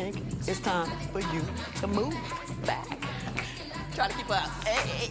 think it's time for you to move back. Try to keep up. Hey.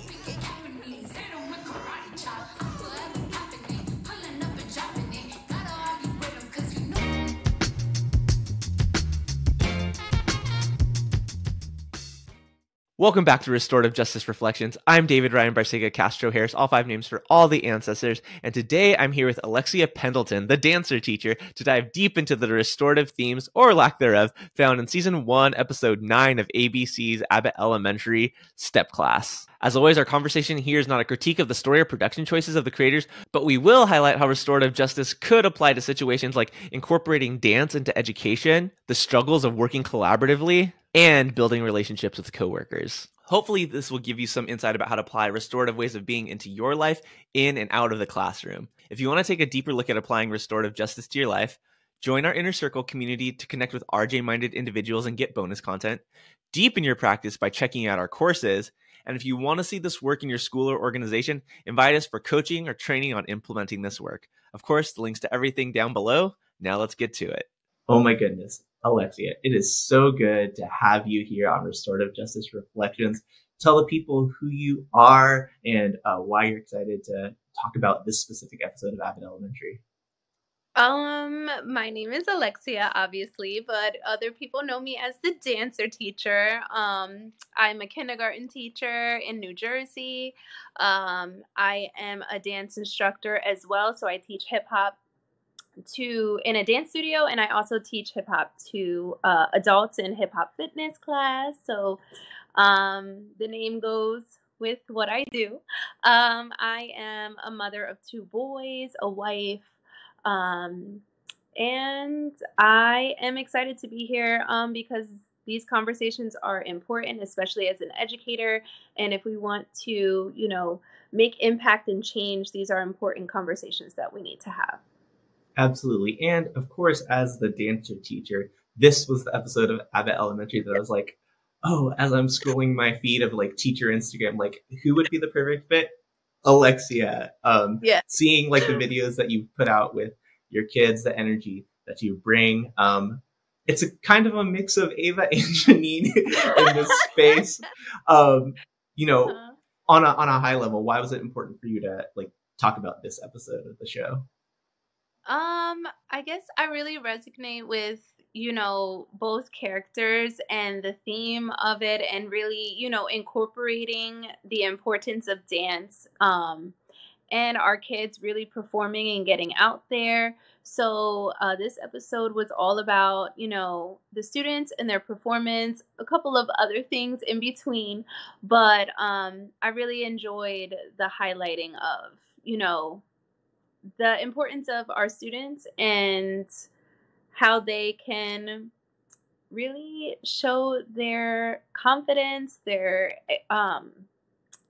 Welcome back to Restorative Justice Reflections. I'm David Ryan Barcega Castro Harris, all 5 names for all the ancestors, and today I'm here with Alexia Pendleton, the dancer teacher, to dive deep into the restorative themes, or lack thereof, found in Season 1, Episode 9 of ABC's Abbott Elementary Step Class. As always, our conversation here is not a critique of the story or production choices of the creators, but we will highlight how restorative justice could apply to situations like incorporating dance into education, the struggles of working collaboratively, and building relationships with coworkers. Hopefully, this will give you some insight about how to apply restorative ways of being into your life in and out of the classroom. If you want to take a deeper look at applying restorative justice to your life, join our Inner Circle community to connect with RJ-minded individuals and get bonus content. Deepen your practice by checking out our courses. And if you want to see this work in your school or organization, invite us for coaching or training on implementing this work. Of course, the links to everything down below. Now let's get to it. Oh my goodness, Alexia, it is so good to have you here on Restorative Justice Reflections. Tell the people who you are and why you're excited to talk about this specific episode of Abbott Elementary. My name is Alexia, obviously, but other people know me as the dancer teacher. I'm a kindergarten teacher in New Jersey. I am a dance instructor as well, so I teach hip hop in a dance studio, and I also teach hip hop to adults in hip hop fitness class. So the name goes with what I do. I am a mother of 2 boys, a wife, and I am excited to be here because these conversations are important, especially as an educator. And if we want to, make impact and change, these are important conversations that we need to have. Absolutely. And of course, as the dancer teacher, this was the episode of Abbott Elementary that I was like, oh, as I'm scrolling my feed of like teacher Instagram, like who would be the perfect fit? Alexia. Seeing like the videos that you put out with your kids, the energy that you bring. It's a kind of a mix of Ava and Janine in this space. On a high level, why was it important for you to like talk about this episode of the show? I guess I really resonate with, both characters and the theme of it, and really, incorporating the importance of dance, and our kids really performing and getting out there. So this episode was all about, the students and their performance, a couple of other things in between, but I really enjoyed the highlighting of, the importance of our students and how they can really show their confidence, their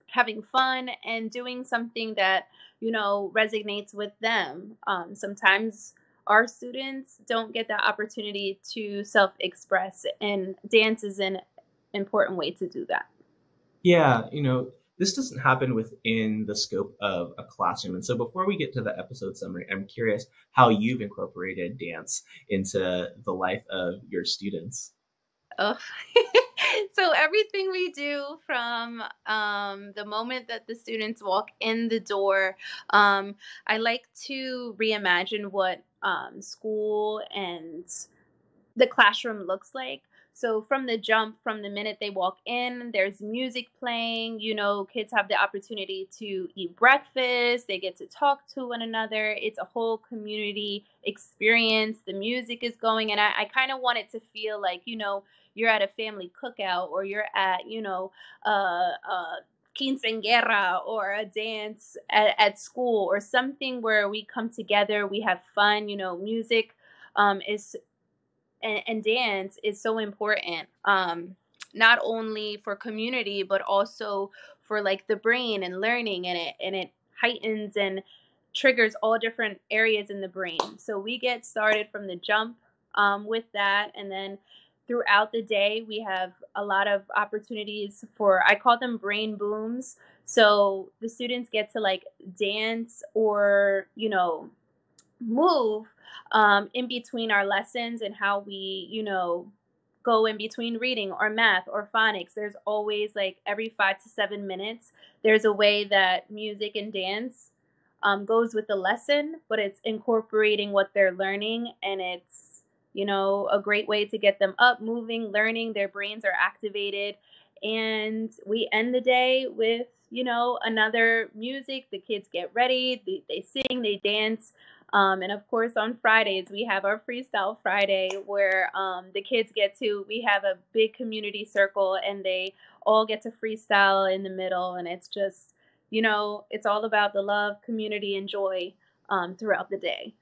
having fun and doing something that, resonates with them. Sometimes our students don't get that opportunity to self-express, and dance is an important way to do that. Yeah, this doesn't happen within the scope of a classroom. And so before we get to the episode summary, I'm curious how you've incorporated dance into the life of your students. Oh, so everything we do from the moment that the students walk in the door, I like to reimagine what school and the classroom looks like. So from the jump, from the minute they walk in, there's music playing. Kids have the opportunity to eat breakfast. They get to talk to one another. It's a whole community experience. The music is going, and I kind of want it to feel like, you're at a family cookout, or you're at, quinceañera, or a dance at school, or something where we come together, we have fun. Music is and dance is so important, not only for community, but also for like the brain and learning, and it heightens and triggers all different areas in the brain. So we get started from the jump with that, and then throughout the day we have a lot of opportunities for, I call them brain booms. So the students get to like dance or move in between our lessons, and how we go in between reading or math or phonics. There's always like every 5 to 7 minutes, there's a way that music and dance goes with the lesson, but it's incorporating what they're learning. And it's, you know, a great way to get them up, moving, learning. Their brains are activated. And we end the day with, you know, another music. The kids get ready, they sing, they dance. And of course, on Fridays, we have our Freestyle Friday where the kids we have a big community circle and they all get to freestyle in the middle. And it's just, you know, it's all about the love, community, and joy throughout the day.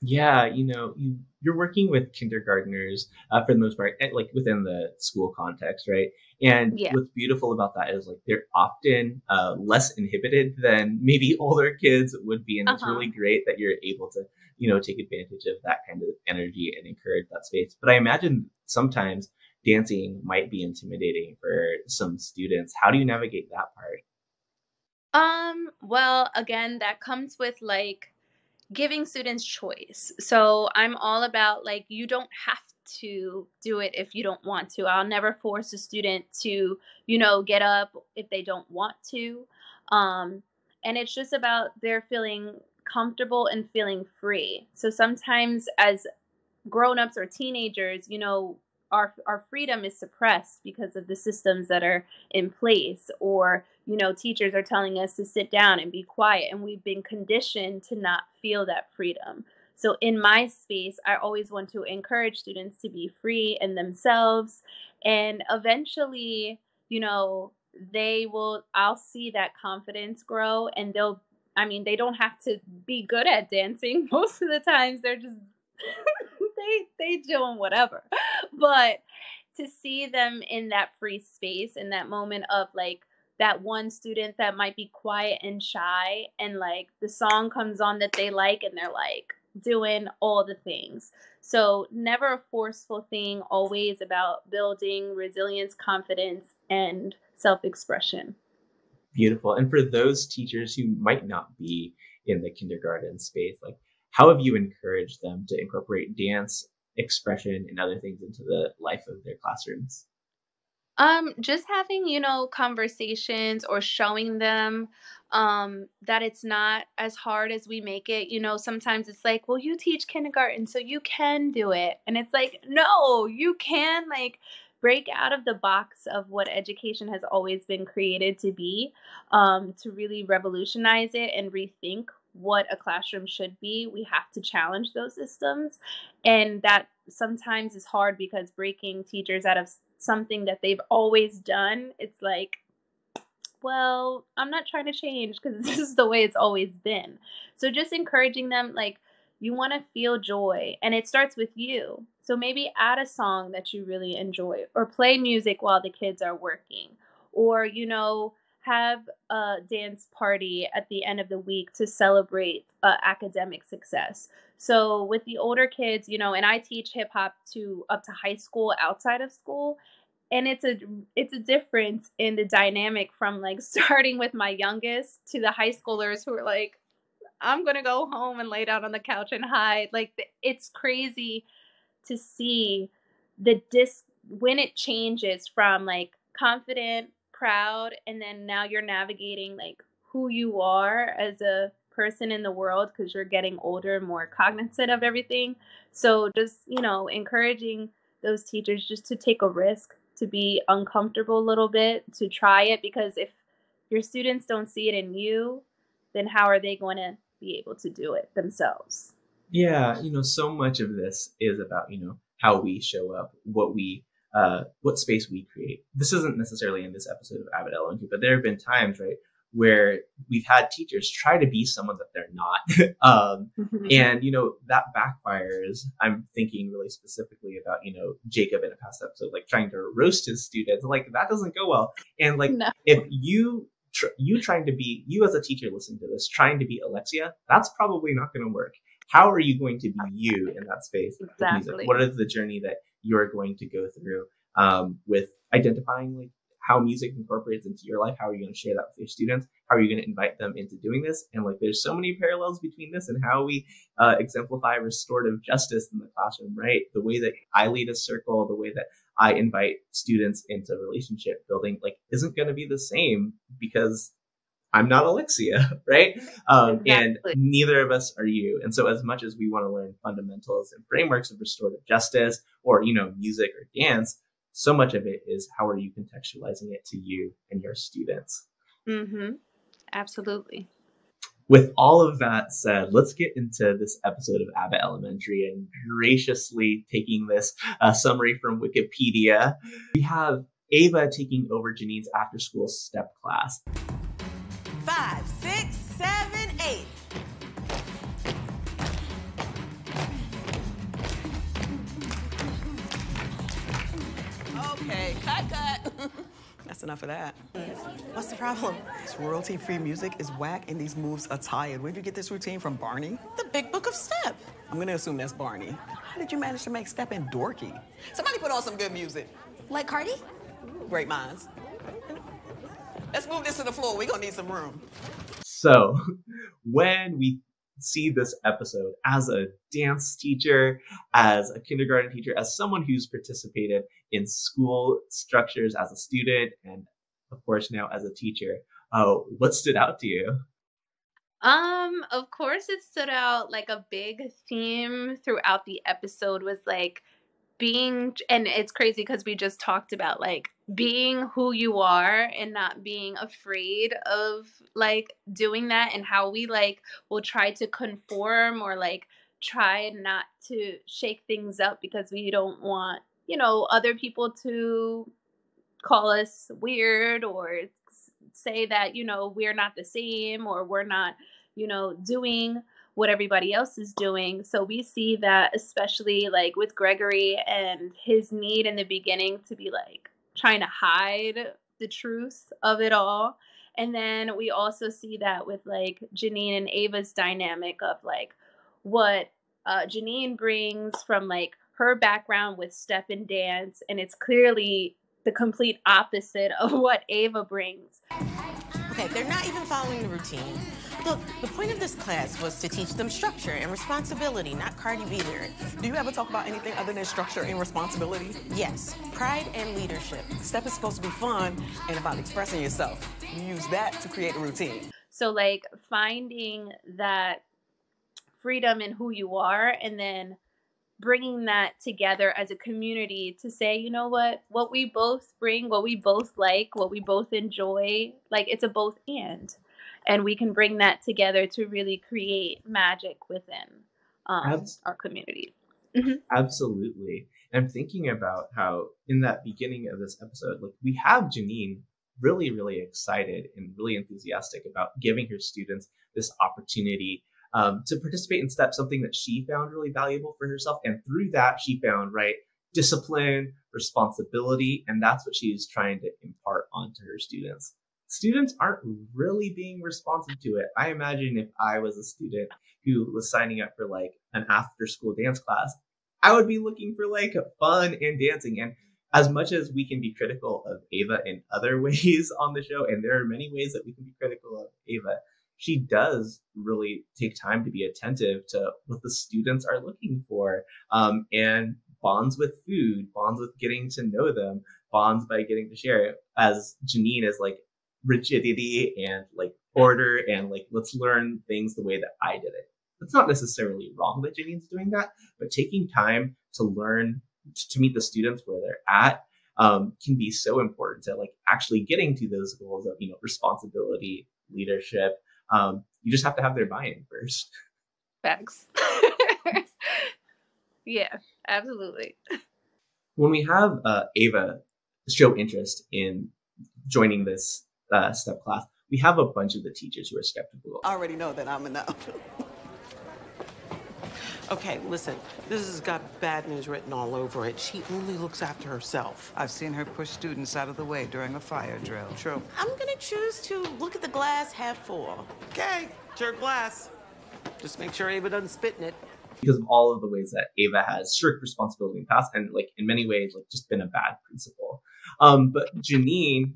Yeah, you know, you're working with kindergartners for the most part, like within the school context, right? And Yeah. what's beautiful about that is like they're often less inhibited than maybe older kids would be, and it's really great that you're able to, you know, take advantage of that kind of energy and encourage that space. But I imagine sometimes dancing might be intimidating for some students. How do you navigate that part? Well, again, that comes with like giving students choice. So I'm all about like, you don't have to do it if you don't want to. I'll never force a student to, you know, get up if they don't want to. And it's just about their feeling comfortable and feeling free. So sometimes as grown-ups or teenagers, you know, our freedom is suppressed because of the systems that are in place, or, you know, teachers are telling us to sit down and be quiet, and we've been conditioned to not feel that freedom. So in my space, I always want to encourage students to be free in themselves, and eventually, you know, I'll see that confidence grow, and they don't have to be good at dancing. Most of the times they're just they doing whatever. But to see them in that free space, in that moment of like that one student that might be quiet and shy, and like the song comes on that they like and they're like doing all the things. So never a forceful thing, always about building resilience, confidence, and self-expression. Beautiful. And for those teachers who might not be in the kindergarten space, like how have you encouraged them to incorporate dance, expression, and other things into the life of their classrooms? Just having, you know, conversations or showing them that it's not as hard as we make it. You know, sometimes it's like, well, you teach kindergarten, so you can do it. And it's like, no, you can like break out of the box of what education has always been created to be, to really revolutionize it and rethink what a classroom should be. We have to challenge those systems. And that sometimes is hard because breaking teachers out of something that they've always done, it's like, well, I'm not trying to change because this is the way it's always been. So just encouraging them, like, you want to feel joy, and it starts with you. So maybe add a song that you really enjoy, or play music while the kids are working, or, you know, have a dance party at the end of the week to celebrate academic success. So with the older kids, you know, and I teach hip hop to up to high school, outside of school, and it's a difference in the dynamic from like starting with my youngest to the high schoolers who are like, I'm gonna go home and lay down on the couch and hide. Like it's crazy to see when it changes from like confident, proud, and then now you're navigating like who you are as a person in the world because you're getting older and more cognizant of everything. So just, you know, encouraging those teachers just to take a risk, to be uncomfortable a little bit, to try it, because if your students don't see it in you, then how are they going to be able to do it themselves? Yeah, you know, so much of this is about, you know, how we show up, what space we create. This isn't necessarily in this episode of Abbott Elementary, but there have been times, right, where we've had teachers try to be someone that they're not. And, you know, that backfires. I'm thinking really specifically about, you know, Jacob in a past episode, like trying to roast his students. Like that doesn't go well. And like, No. if you trying to be, you as a teacher listening to this, trying to be Alexia, that's probably not going to work. How are you going to be you in that space with music? What is the journey that you're going to go through with identifying like how music incorporates into your life? How are you going to share that with your students? How are you going to invite them into doing this? And like, there's so many parallels between this and how we exemplify restorative justice in the classroom, right? The way that I lead a circle, the way that I invite students into relationship building, like, isn't going to be the same because I'm not Alexia, right? Exactly. And neither of us are you. And so as much as we want to learn fundamentals and frameworks of restorative justice or, music or dance, so much of it is how are you contextualizing it to you and your students? Mm-hmm. Absolutely. With all of that said, let's get into this episode of Abbott Elementary and graciously taking this summary from Wikipedia. We have Ava taking over Janine's after-school step class. 5, 6, 7, 8. Okay, cut. That's enough of that. What's the problem? This royalty-free music is whack and these moves are tired. Where'd you get this routine from, Barney? The Big Book of Step. I'm gonna assume that's Barney. How did you manage to make stepping dorky? Somebody put on some good music. Like Cardi? Great minds. Let's move this to the floor. We're gonna need some room. So when we see this episode as a dance teacher, as a kindergarten teacher, as someone who's participated in school structures as a student, and of course now as a teacher, what stood out to you? Of course it stood out, like a big theme throughout the episode was like being, and it's crazy because we just talked about like being who you are and not being afraid of like doing that, and how we like will try to conform or like try not to shake things up because we don't want, other people to call us weird or say that, we're not the same or we're not, doing what everybody else is doing. So we see that especially like with Gregory and his need in the beginning to be like trying to hide the truth of it all. And then we also see that with like Janine and Ava's dynamic of like what Janine brings from like her background with step and dance. And it's clearly the complete opposite of what Ava brings. Okay, they're not even following the routine. Look, the point of this class was to teach them structure and responsibility, not Cardi B lyrics. Do you ever talk about anything other than structure and responsibility? Yes, pride and leadership. Step is supposed to be fun and about expressing yourself. You use that to create a routine. So like finding that freedom in who you are and then bringing that together as a community to say, you know what we both bring, what we both like, what we both enjoy, like it's a both and we can bring that together to really create magic within our community. Mm-hmm. Absolutely. And I'm thinking about how in that beginning of this episode, like we have Janine really, really excited and really enthusiastic about giving her students this opportunity to participate in STEP, something that she found really valuable for herself. And through that, she found, discipline, responsibility, and that's what she is trying to impart onto her students. Students aren't really being responsive to it. I imagine if I was a student who was signing up for an after school dance class, I would be looking for fun and dancing. And as much as we can be critical of Ava in other ways on the show, and there are many ways that we can be critical of Ava, she does really take time to be attentive to what the students are looking for, and bonds with food, bonds with getting to know them, bonds by getting to share. As Janine is rigidity and order and let's learn things the way that I did it. It's not necessarily wrong that Janine's doing that, but taking time to learn, to meet the students where they're at, can be so important to actually getting to those goals of responsibility, leadership. You just have to have their buy-in first. Facts. Yeah, absolutely. When we have Ava show interest in joining this STEP class, we have a bunch of the teachers who are skeptical. I already know that I'm enough. Okay, listen, this has got bad news written all over it. She only looks after herself. I've seen her push students out of the way during a fire drill. True. I'm gonna choose to look at the glass half full. Okay, it's your glass. Just make sure Ava doesn't spit in it. Because of all of the ways that Ava has shirked responsibility in the past and in many ways just been a bad principal. But Janine,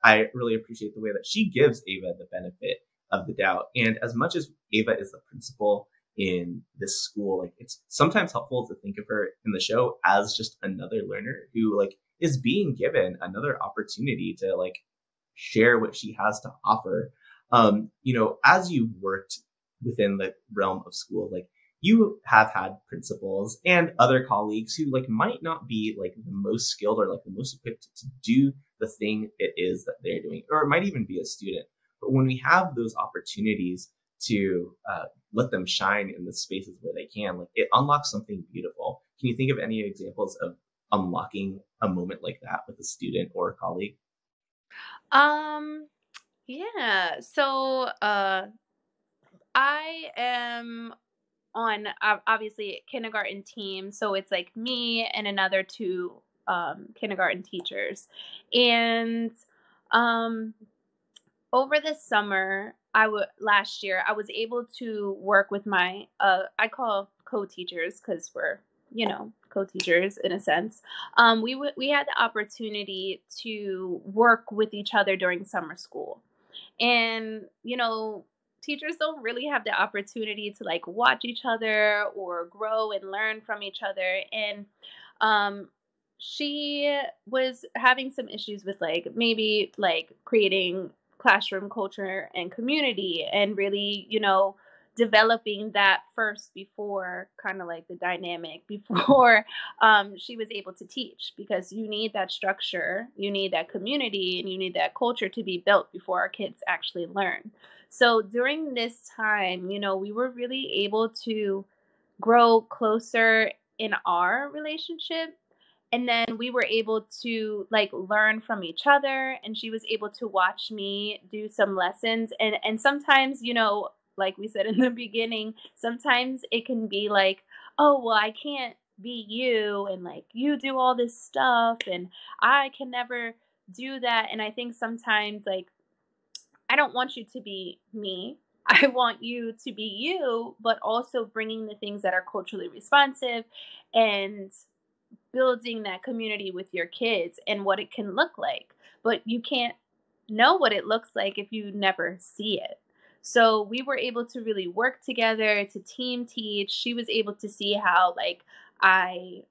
I really appreciate the way that she gives Ava the benefit of the doubt. And as much as Ava is the principal in this school. Like, it's sometimes helpful to think of her in the show as just another learner who like is being given another opportunity to like share what she has to offer. As you've worked within the realm of school, like you have had principals and other colleagues who like might not be like the most skilled or like the most equipped to do the thing it is that they're doing, or it might even be a student. But when we have those opportunities to let them shine in the spaces where they can, like it unlocks something beautiful. Can you think of any examples of unlocking a moment like that with a student or a colleague? Yeah. So I am on obviously kindergarten team, so it's like me and another two kindergarten teachers, and over the summer last year I was able to work with my I call co-teachers because we're co-teachers in a sense. We had the opportunity to work with each other during summer school, and teachers don't really have the opportunity to like watch each other or grow and learn from each other. And she was having some issues with like maybe like creating classroom culture and community, and really developing that first before kind of like the dynamic before she was able to teach, because you need that structure, you need that community, and you need that culture to be built before our kids actually learn. So during this time, we were really able to grow closer in our relationship. And then we were able to like learn from each other, and she was able to watch me do some lessons. And sometimes, like we said in the beginning, sometimes it can be like, oh, well, I can't be you, and like you do all this stuff and I can never do that. And I think sometimes like, I don't want you to be me. I want you to be you, but also bringing the things that are culturally responsive and building that community with your kids and what it can look like. But you can't know what it looks like if you never see it. So we were able to really work together to team teach. She was able to see how like I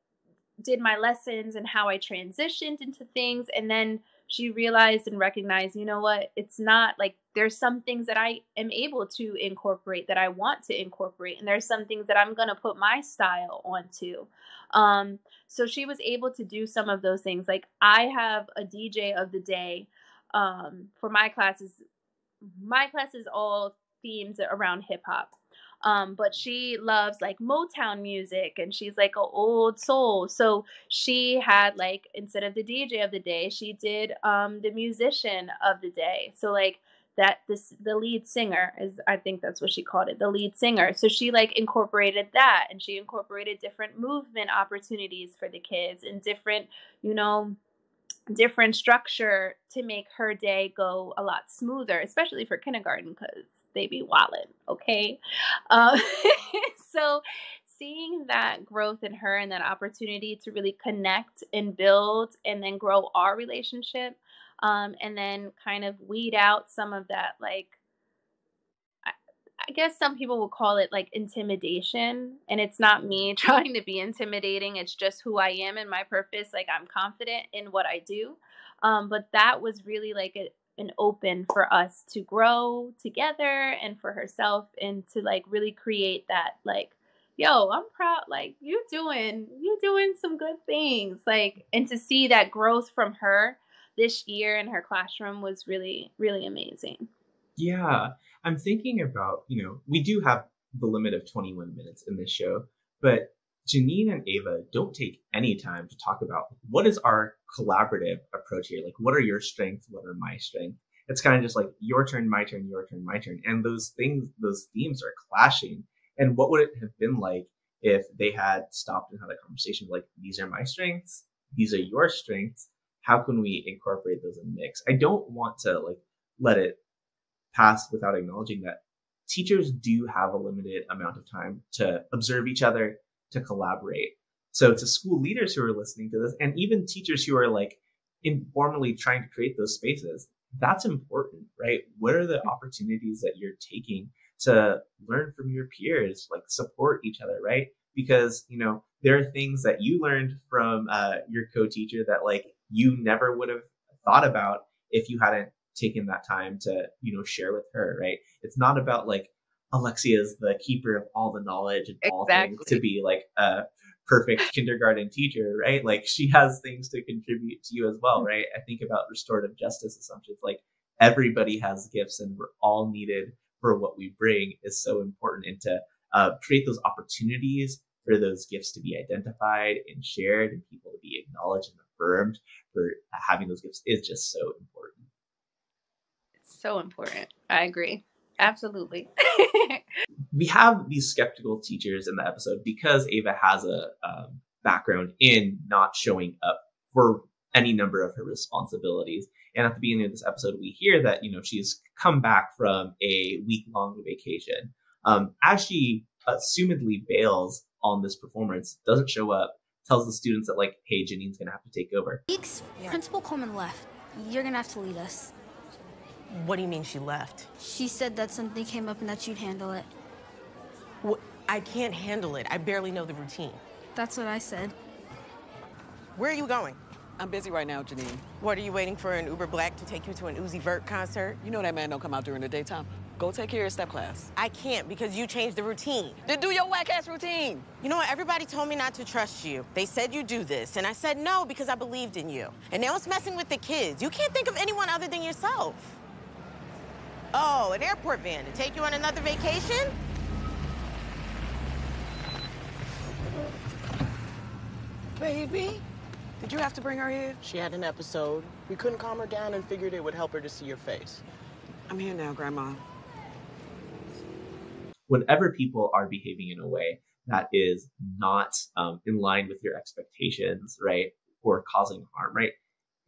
did my lessons and how I transitioned into things. And then she realized and recognized, what, it's not like there's some things that I am able to incorporate, that I want to incorporate. And there's some things that I'm going to put my style onto. So she was able to do some of those things. Like I have a DJ of the day for my classes. My class is all themed around hip hop. But she loves like Motown music, and she's like an old soul. So she had like, instead of the DJ of the day, she did the musician of the day. So like the lead singer is, I think that's what she called it, the lead singer. So she like incorporated that, and she incorporated different movement opportunities for the kids and different, different structure to make her day go a lot smoother, especially for kindergarten, because they be wildin', okay? So seeing that growth in her and that opportunity to really connect and build and then grow our relationship, and then kind of weed out some of that, like, I guess some people will call it like intimidation, and it's not me trying to be intimidating. It's just who I am and my purpose. Like I'm confident in what I do. But that was really like an open for us to grow together and for herself, and to like really create that like, yo, I'm proud. Like you doing some good things. Like, and to see that growth from her this year in her classroom was really, really amazing. Yeah, I'm thinking about, we do have the limit of 21 minutes in this show, but Janine and Ava don't take any time to talk about what is our collaborative approach here. Like, what are your strengths? What are my strengths? It's kind of just like your turn, my turn, your turn, my turn. And those themes are clashing. And what would it have been like if they had stopped and had a conversation like, these are my strengths, these are your strengths. How can we incorporate those in mix? I don't want to like let it pass without acknowledging that teachers do have a limited amount of time to observe each other, to collaborate. So to school leaders who are listening to this, and even teachers who are like informally trying to create those spaces, that's important, right? What are the opportunities that you're taking to learn from your peers, like support each other, right? Because, there are things that you learned from your co-teacher that like you never would have thought about if you hadn't taken that time to, share with her, right? It's not about like Alexia is the keeper of all the knowledge and all things to be like a perfect kindergarten teacher, right? Like she has things to contribute to you as well, right? I think about restorative justice assumptions, like everybody has gifts and we're all needed for what we bring is so important. And to create those opportunities for those gifts to be identified and shared and people to be acknowledged and affirmed for having those gifts is just so important. It's so important. I agree. Absolutely. We have these skeptical teachers in the episode because Ava has a background in not showing up for any number of her responsibilities. And at the beginning of this episode, we hear that, she's come back from a week-long vacation. As she assumedly bails on this performance, doesn't show up, tells the students that like, hey, Janine's going to have to take over. Principal Coleman left. You're going to have to lead us. What do you mean she left? She said that something came up and that you'd handle it. I can't handle it. I barely know the routine. That's what I said. Where are you going? I'm busy right now, Janine. What, are you waiting for an Uber Black to take you to an Uzi Vert concert? You know that man don't come out during the daytime. Go take care of step class. I can't because you changed the routine. Then do your whack-ass routine. You know what? Everybody told me not to trust you. They said you do this, and I said no because I believed in you. And now it's messing with the kids. You can't think of anyone other than yourself. Oh, an airport van to take you on another vacation? Baby, Did you have to bring her here? she had an episode. We couldn't calm her down and figured it would help her to see your face. I'm here now, Grandma. Whenever people are behaving in a way that is not in line with your expectations, right, or causing harm, right,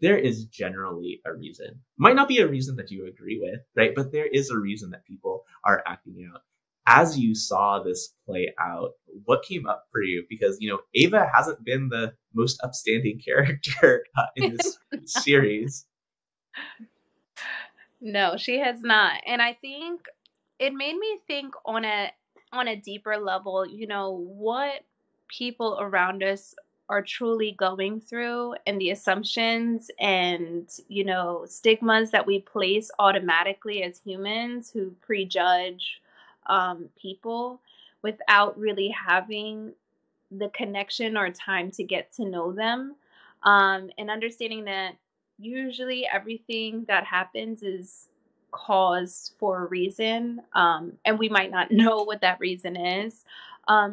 there is generally a reason. Might not be a reason that you agree with, right, but there is a reason that people are acting out. As you saw this play out, what came up for you? Because, Ava hasn't been the most upstanding character in this series. No, she has not. And I think it made me think on a deeper level, what people around us are truly going through and the assumptions and, stigmas that we place automatically as humans who prejudge people without really having the connection or time to get to know them, and understanding that usually everything that happens is caused for a reason, and we might not know what that reason is.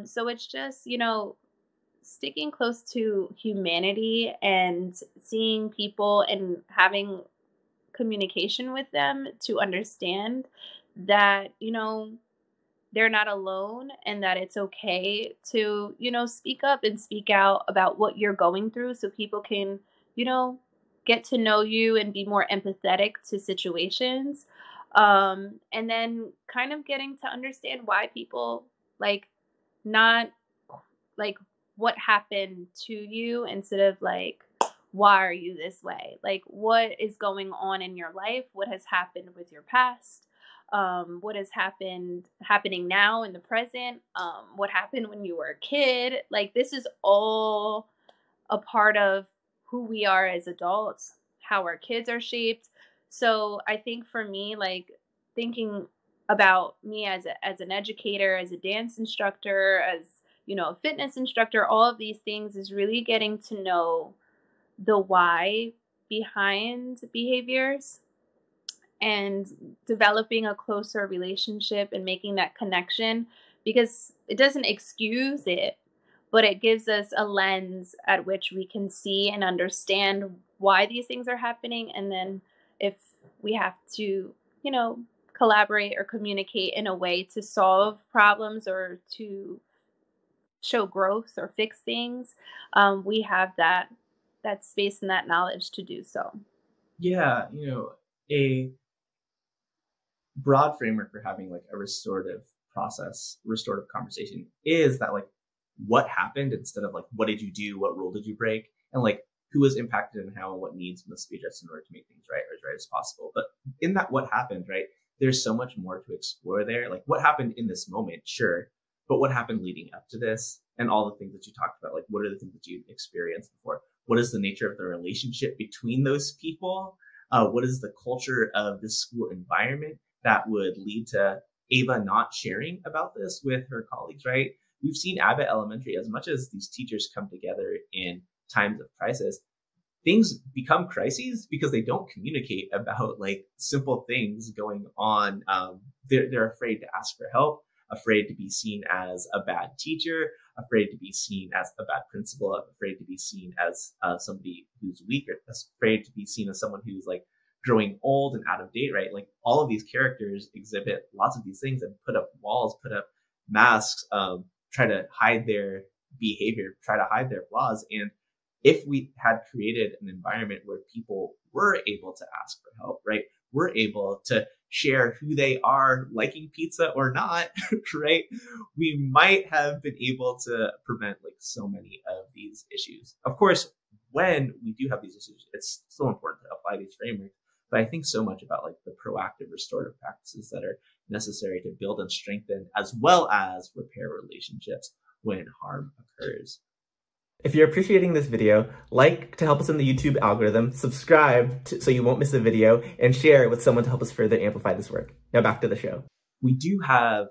So it's just, sticking close to humanity and seeing people and having communication with them to understand that, they're not alone and that it's okay to, speak up and speak out about what you're going through so people can, get to know you and be more empathetic to situations. And then kind of getting to understand why people not what happened to you instead of why are you this way? What is going on in your life? What has happened with your past? What has happening now in the present? What happened when you were a kid? This is all a part of who we are as adults, how our kids are shaped. So I think for me, thinking about me as an educator, as a dance instructor, as, a fitness instructor, all of these things is really getting to know the why behind behaviors and developing a closer relationship and making that connection, because it doesn't excuse it, but it gives us a lens at which we can see and understand why these things are happening. And then if we have to, collaborate or communicate in a way to solve problems or to show growth or fix things, we have that space and that knowledge to do so. Yeah, a broad framework for having a restorative process, restorative conversation is that what happened instead of what did you do, what rule did you break, and who was impacted and how and what needs must be addressed in order to make things right or as right as possible. But in that what happened, right, there's so much more to explore there. Like what happened in this moment, sure, but what happened leading up to this and all the things that you talked about, like what are the things that you experienced before? What is the nature of the relationship between those people? What is the culture of the school environment that would lead to Ava not sharing about this with her colleagues, right? We've seen Abbott Elementary, as much as these teachers come together in times of crisis, things become crises because they don't communicate about like simple things going on. They're afraid to ask for help, afraid to be seen as a bad teacher, afraid to be seen as a bad principal, afraid to be seen as somebody who's weaker, afraid to be seen as someone who's like growing old and out of date, right? Like all of these characters exhibit lots of these things and put up walls, put up masks, try to hide their behavior, try to hide their flaws. And if we had created an environment where people were able to ask for help, right? We're able to share who they are, liking pizza or not, right? We might have been able to prevent like so many of these issues. Of course, when we do have these issues, it's still important to apply these frameworks. But I think so much about like the proactive restorative practices that are necessary to build and strengthen as well as repair relationships when harm occurs. If you're appreciating this video, like to help us in the YouTube algorithm, subscribe so you won't miss a video, and share it with someone to help us further amplify this work. Now back to the show. We do have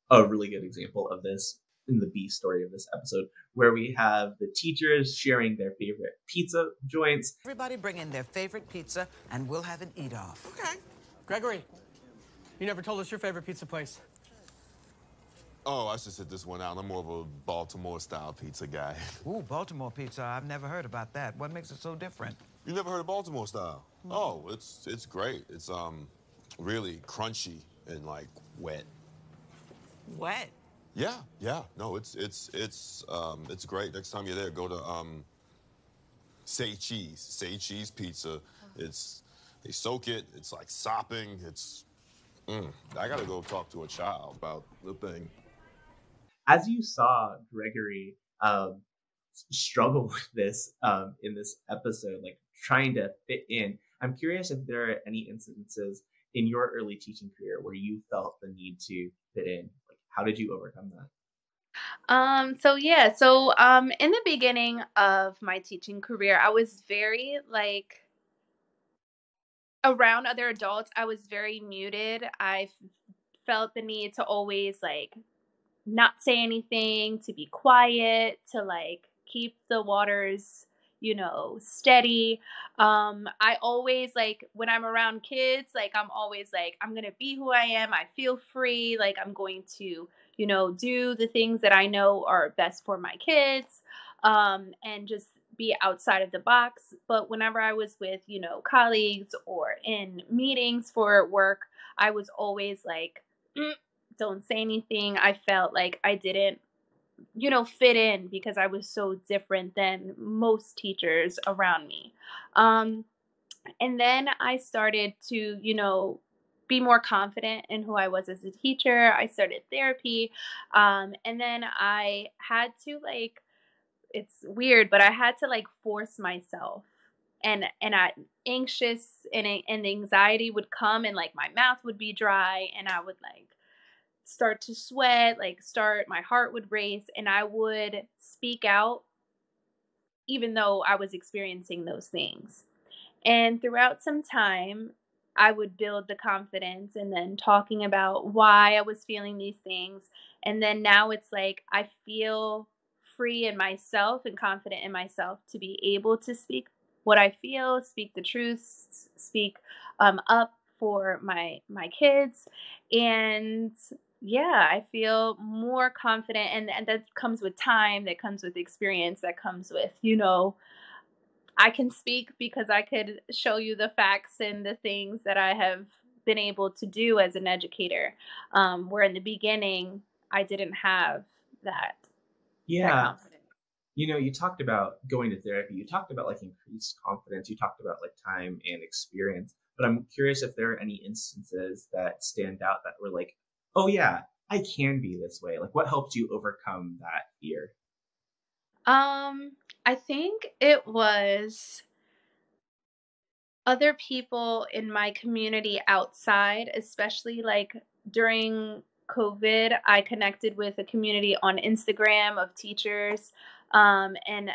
a really good example of this in the B story of this episode, where we have the teachers sharing their favorite pizza joints. Everybody bring in their favorite pizza and we'll have an eat-off. Okay. Gregory, you never told us your favorite pizza place. Oh, I should sit this one out. I'm more of a Baltimore-style pizza guy. Ooh, Baltimore pizza. I've never heard about that. What makes it so different? You never heard of Baltimore style? Oh, it's great. It's really crunchy and like wet. Wet? Yeah. No, it's great. Next time you're there, go to Say Cheese. Say Cheese Pizza. They soak it. It's like sopping. I gotta go talk to a child about the thing. As you saw Gregory struggle with this in this episode, like trying to fit in, I'm curious if there are any instances in your early teaching career where you felt the need to fit in. Like, how did you overcome that? In the beginning of my teaching career, I was very like around other adults. I was very muted. I felt the need to always like not say anything, to be quiet, to like keep the waters, steady. I always like when I'm around kids, like I'm always like, I'm going to be who I am. I feel free. Like I'm going to, do the things that I know are best for my kids, and just be outside of the box. But whenever I was with, colleagues or in meetings for work, I was always like, don't say anything. I felt like I didn't, fit in because I was so different than most teachers around me. And then I started to, be more confident in who I was as a teacher. I started therapy. And then I had to it's weird, but I had to force myself, and I anxious and anxiety would come, and my mouth would be dry, and I would start to sweat, my heart would race, and I would speak out even though I was experiencing those things. And throughout some time, I would build the confidence, and then talking about why I was feeling these things. And then now it's I feel free in myself and confident in myself to be able to speak what I feel, speak the truth, speak up for my kids. And yeah, I feel more confident, and that comes with time, that comes with experience, that comes with, I can speak because I could show you the facts and the things that I have been able to do as an educator, where in the beginning, I didn't have that. Yeah. That confidence. You talked about going to therapy. You talked about increased confidence. You talked about time and experience. But I'm curious if there are any instances that stand out that were oh yeah, I can be this way. What helped you overcome that fear? I think it was other people in my community outside, especially like during COVID, I connected with a community on Instagram of teachers, and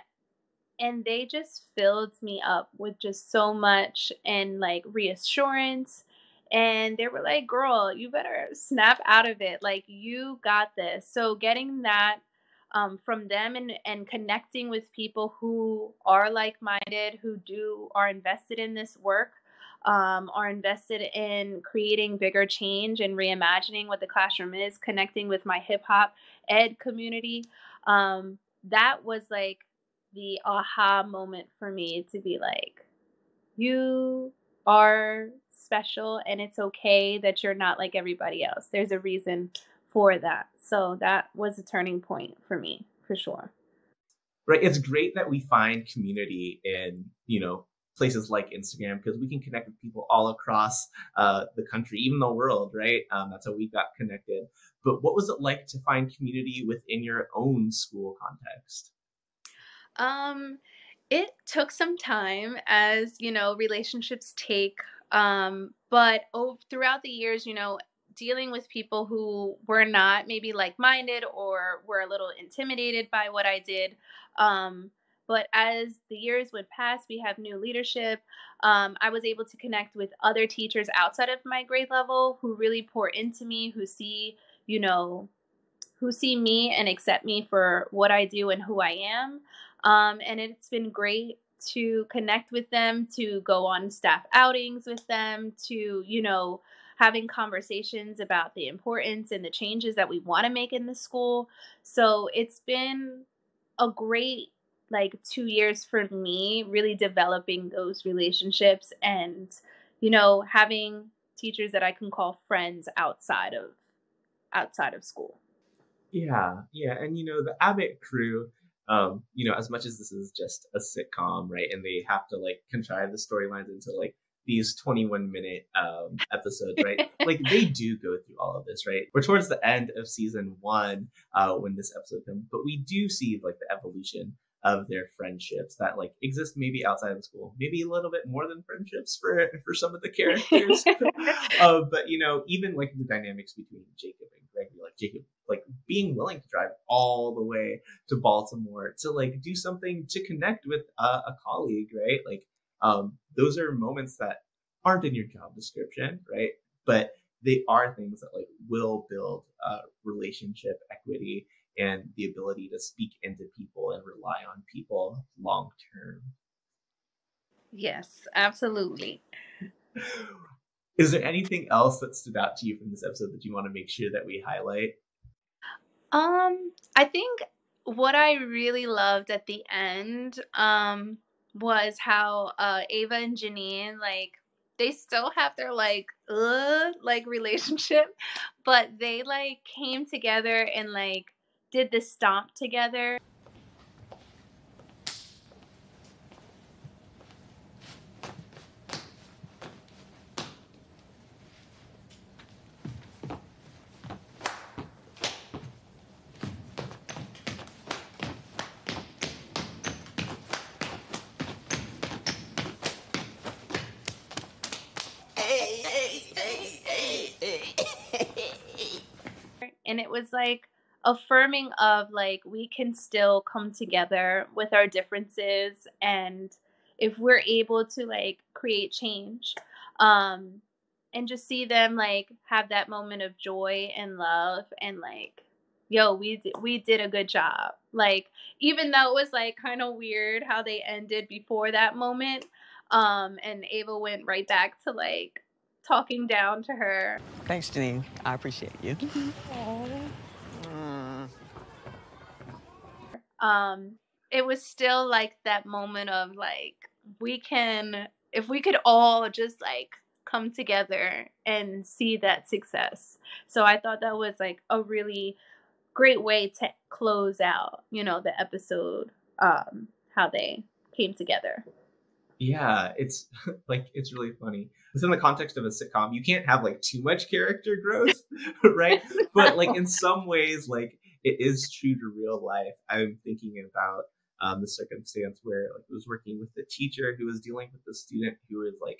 they just filled me up with just so much and like reassurance. And they were like, girl, you better snap out of it. Like, you got this. So getting that from them, and connecting with people who are like-minded, who are invested in this work, are invested in creating bigger change and reimagining what the classroom is, connecting with my hip hop ed community. That was like the aha moment for me, to be like, you are special and it's okay that you're not like everybody else. There's a reason for that. So that was a turning point for me, for sure. Right. It's great that we find community in, places like Instagram, because we can connect with people all across the country, even the world, right? That's how we got connected. But what was it like to find community within your own school context? It took some time, as relationships take. But throughout the years, dealing with people who were not maybe like-minded or were a little intimidated by what I did. But as the years would pass, we have new leadership. I was able to connect with other teachers outside of my grade level who really pour into me, who see me and accept me for what I do and who I am. And it's been great to connect with them, to go on staff outings with them, to, having conversations about the importance and the changes that we want to make in the school. So it's been a great 2 years for me, really developing those relationships and, having teachers that I can call friends outside of school. Yeah. And, the Abbott crew, as much as this is just a sitcom, right? And they have to contrive the storylines into these 21-minute episodes, right? They do go through all of this, right? We're towards the end of season 1 when this episode comes, but we do see the evolution of their friendships that exist maybe outside of school, maybe a little bit more than friendships for some of the characters. But even the dynamics between Jacob and Gregory, Jacob being willing to drive all the way to Baltimore to do something to connect with a colleague, right? Those are moments that aren't in your job description, right? But they are things that will build relationship equity and the ability to speak into people and rely on people long term. Yes, absolutely. Is there anything else that stood out to you from this episode that you want to make sure that we highlight? I think what I really loved at the end was how Ava and Janine, they still have their relationship, but they came together and did the stomp together. And it was affirming of we can still come together with our differences, and if we're able to create change, and just see them have that moment of joy and love, and yo, we did a good job. Even though it was kind of weird how they ended before that moment, and Ava went right back to talking down to her. Thanks, Janine. I appreciate you. It was still that moment of if we could all just come together and see that success. So I thought that was a really great way to close out, the episode, how they came together. Yeah, it's it's really funny. Within the context of a sitcom, you can't have too much character growth, right? But in some ways, it is true to real life. I'm thinking about the circumstance where like it was working with the teacher who was dealing with the student who was like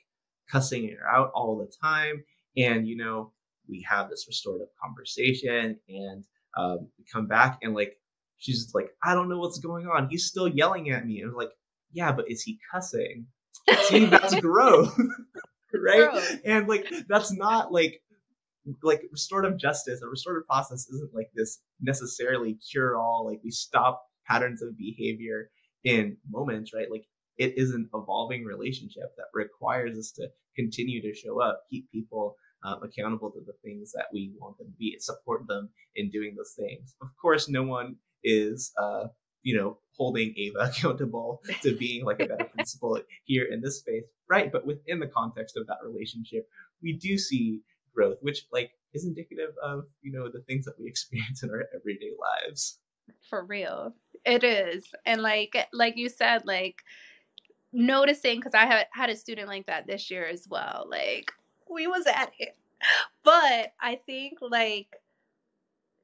cussing her out all the time. And, you know, we have this restorative conversation, and we come back and like, she's just like, I don't know what's going on. He's still yelling at me. And I'm like, yeah, but is he cussing? See, that's growth, right? Growth. And like, that's not like restorative justice, a restorative process isn't like this necessarily cure all, like we stop patterns of behavior in moments, right? Like it is an evolving relationship that requires us to continue to show up, keep people accountable to the things that we want them to be, and support them in doing those things. Of course, no one is, holding Ava accountable to being like a better principal here in this space, right? But within the context of that relationship, we do see growth, which like is indicative of, the things that we experience in our everyday lives. For real. It is. And like you said, like noticing, because I had a student like that this year as well. Like we was at it. But I think like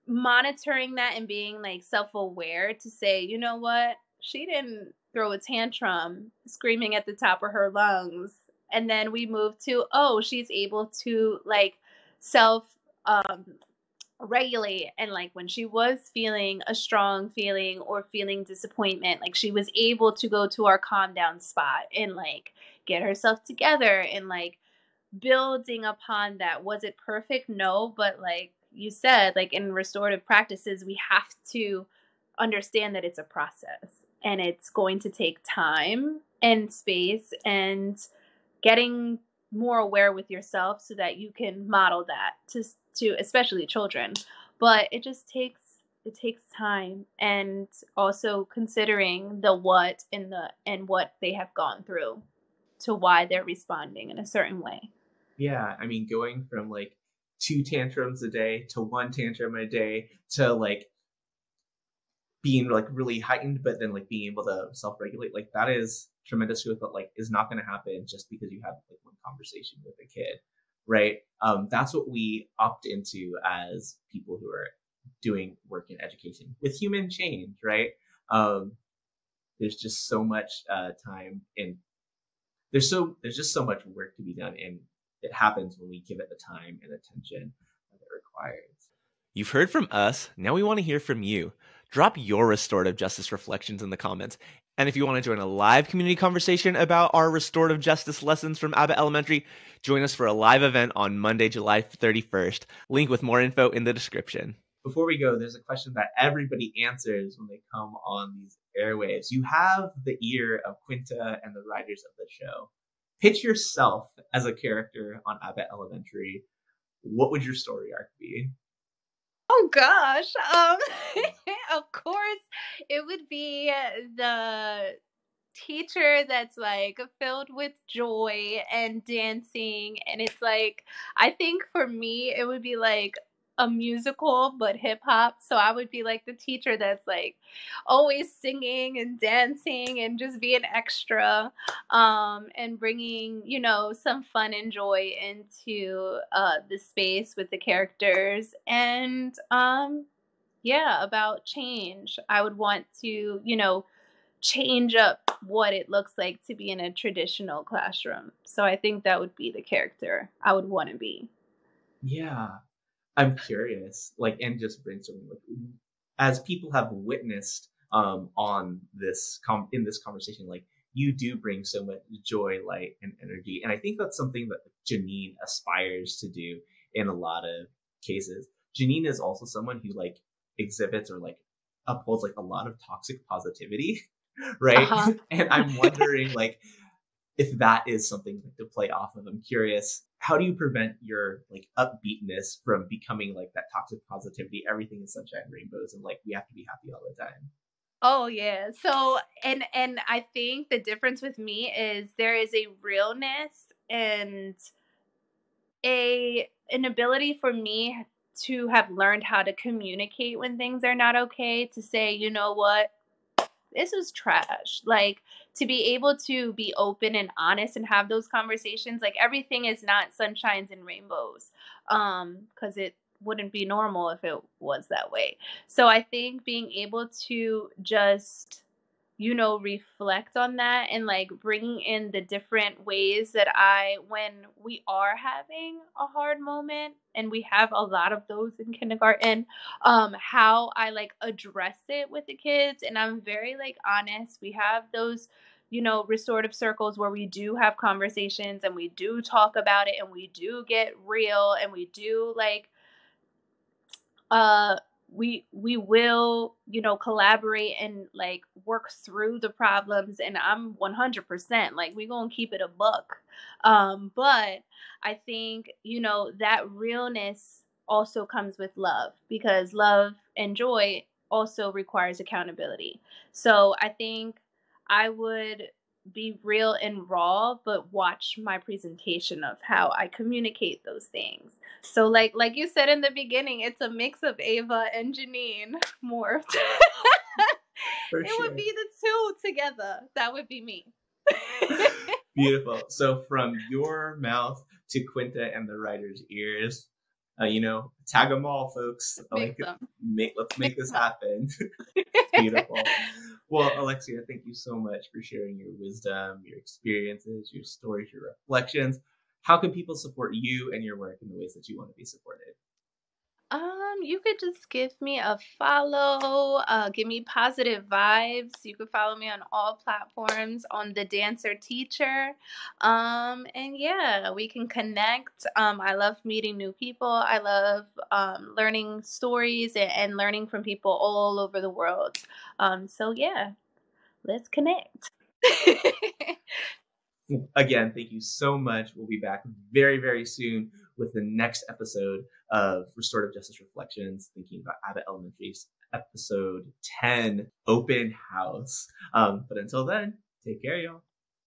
monitoring that and being like self-aware to say, you know what, she didn't throw a tantrum screaming at the top of her lungs. And then we move to, she's able to like self regulate, and like when she was feeling a strong feeling or feeling disappointment, like she was able to go to our calm down spot and like get herself together, and like building upon that. Was it perfect? No, but like you said, like in restorative practices, we have to understand that it's a process and it's going to take time and space and getting more aware with yourself so that you can model that to especially children. But it takes time, and also considering the what and what they have gone through to why they're responding in a certain way. Yeah, I mean, going from like 2 tantrums a day to 1 tantrum a day to like being like really heightened, but then like being able to self-regulate, like that is tremendous growth, but like is not going to happen just because you have like one conversation with a kid, right? That's what we opt into as people who are doing work in education with human change, right? There's just so much time, and there's just so much work to be done, and it happens when we give it the time and attention that it requires. You've heard from us. Now we want to hear from you. Drop your restorative justice reflections in the comments. And if you want to join a live community conversation about our restorative justice lessons from Abbott Elementary, join us for a live event on Monday, July 31st. Link with more info in the description. Before we go, there's a question that everybody answers when they come on these airwaves. You have the ear of Quinta and the writers of the show. Pitch yourself as a character on Abbott Elementary. What would your story arc be? Oh gosh. Of course it would be the teacher that's like filled with joy and dancing, and it's like, I think for me it would be like a musical but hip hop. So I would be like the teacher that's like always singing and dancing and just being extra, and bringing, some fun and joy into the space with the characters. And about change. I would want to, change up what it looks like to be in a traditional classroom. So I think that would be the character I would want to be. Yeah. I'm curious, like, and just brainstorming, like, as people have witnessed on this in this conversation, like, you do bring so much joy, light, and energy, and I think that's something that Janine aspires to do in a lot of cases. Janine is also someone who like exhibits or like upholds like a lot of toxic positivity, right? Uh-huh. And I'm wondering, like, if that is something to play off of. I'm curious, how do you prevent your like upbeatness from becoming like that toxic positivity? Everything is sunshine and rainbows, and like we have to be happy all the time. Oh yeah. So and I think the difference with me is there is a realness and an ability for me to have learned how to communicate when things are not okay, to say, you know what, this is trash. Like, to be able to be open and honest and have those conversations. Like, everything is not sunshines and rainbows, because it wouldn't be normal if it was that way. So I think being able to just reflect on that and like bringing in the different ways that when we are having a hard moment, and we have a lot of those in kindergarten, how I like address it with the kids. And I'm very like honest. We have those, restorative circles where we do have conversations and we do talk about it and we do get real and we do like, we will, collaborate and like work through the problems. And I'm 100% like, we gonna keep it a buck. But I think, that realness also comes with love, because love and joy also requires accountability. So I think I would be real and raw, but watch my presentation of how I communicate those things. So like you said in the beginning, it's a mix of Ava and Janine morphed. It would be the two together. That would be me. Beautiful. So from your mouth to Quinta and the writer's ears, tag them all, folks. Let's make this happen. Beautiful. Well, Alexia, thank you so much for sharing your wisdom, your experiences, your stories, your reflections. How can people support you and your work in the ways that you want to be supported? You could just give me a follow, give me positive vibes. You could follow me on all platforms on The Dancer Teacher. And yeah, we can connect. I love meeting new people. I love learning stories and learning from people all over the world. So yeah, let's connect. Again, thank you so much. We'll be back very, very soon with the next episode of Restorative Justice Reflections, thinking about Abbott Elementary's episode 10, Open House. But until then, take care, y'all.